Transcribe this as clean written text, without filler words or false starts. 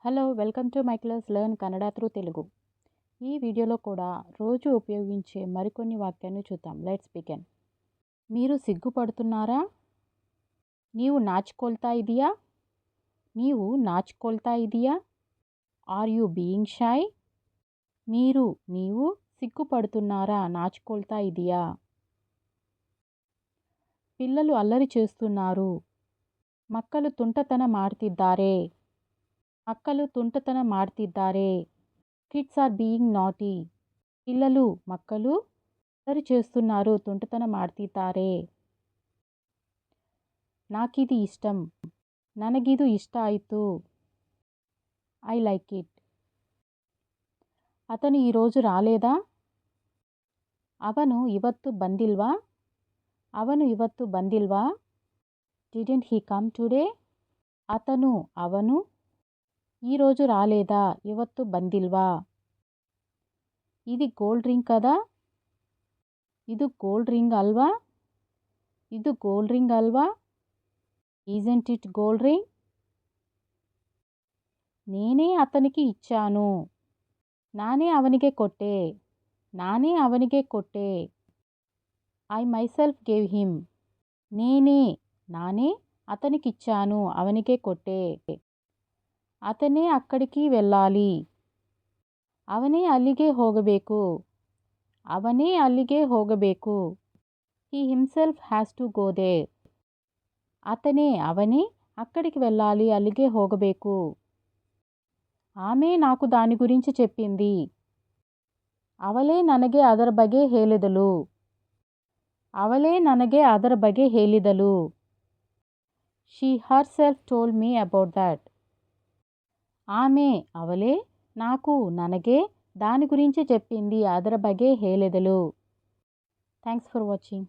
Hello welcome to my class learn Kannada through Telugu. ఈ వీడియోలో కూడా రోజు ఉపయోగించే మరికొన్ని వాక్యాన్ని చూద్దాం. Let's begin. మీరు సిగ్గుపడుతున్నారా? నీవు నాచుకొల్తా ఇదియా? నీవు నాచుకొల్తా ఇదియా? Are you being shy? నీవు సిగ్గుపడుతున్నారా? నాచుకొల్తా ఇదియా? పిల్లలు అల్లరి చేస్తున్నారు. మక్కలు ತುಂಟತನ ಮಾಡ್ತಿದ್ದಾರೆ. ಮಕ್ಕಳು ತುಂಟತನ ಮಾಡ್ತಿದ್ದಾರೆ. Kids are being naughty. మక్కలు అల్లరి చేస్తున్నారు, ತುಂಟತನ ಮಾಡ್ತಿದ್ದಾರೆ. నాకిది ఇష్టం. ನನಗಿದು ఇಷ್ಟ ಆಯಿತು. I like it. అతను ఈరోజు రాలేదా? ಅವನು ಇವತ್ತು ಬಂದಿಲ್ವಾ? Didn't he come today? ಅವನು ఈరోజు రాలేదా? ಇವತ್ತು ಬಂದಿಲ್ವಾ? ఇది గోల్డ్ రింగ్ కదా? ಇದು gold ring Alva? Isn't it gold ring? నేనే అతనికి ఇచ్చాను. నానే ಅವನಿಗೆ ಕೊಟ್ಟೆ. I myself gave him. నానే అతనికిచ్చాను, ಅವನಿಗೆ ಕೊಟ್ಟೆ. అతనే అక్కడికి వెళ్ళాలి. ಅವನೇ ಅಲ್ಲಿಗೆ ಹೋಗಬೇಕು. He himself has to go there. ಅವನೇ అక్కడికి వెళ్ళాలి, అಲ್ಲಿಗೆ ಹೋಗಬೇಕು. ఆమె నాకు దాని గురించి చెప్పింది. ಅವಳೇ ನನಗೆ ಅದರ ಬಗ್ಗೆ ಹೇಳಿದಳು. She herself told me about that. ಅವಳೇ ನನಗೆ దాని గురించి చెప్పింది, ಅದರ ಬಗ್ಗೆ ಹೇಳಿದಳು. Thanks for watching.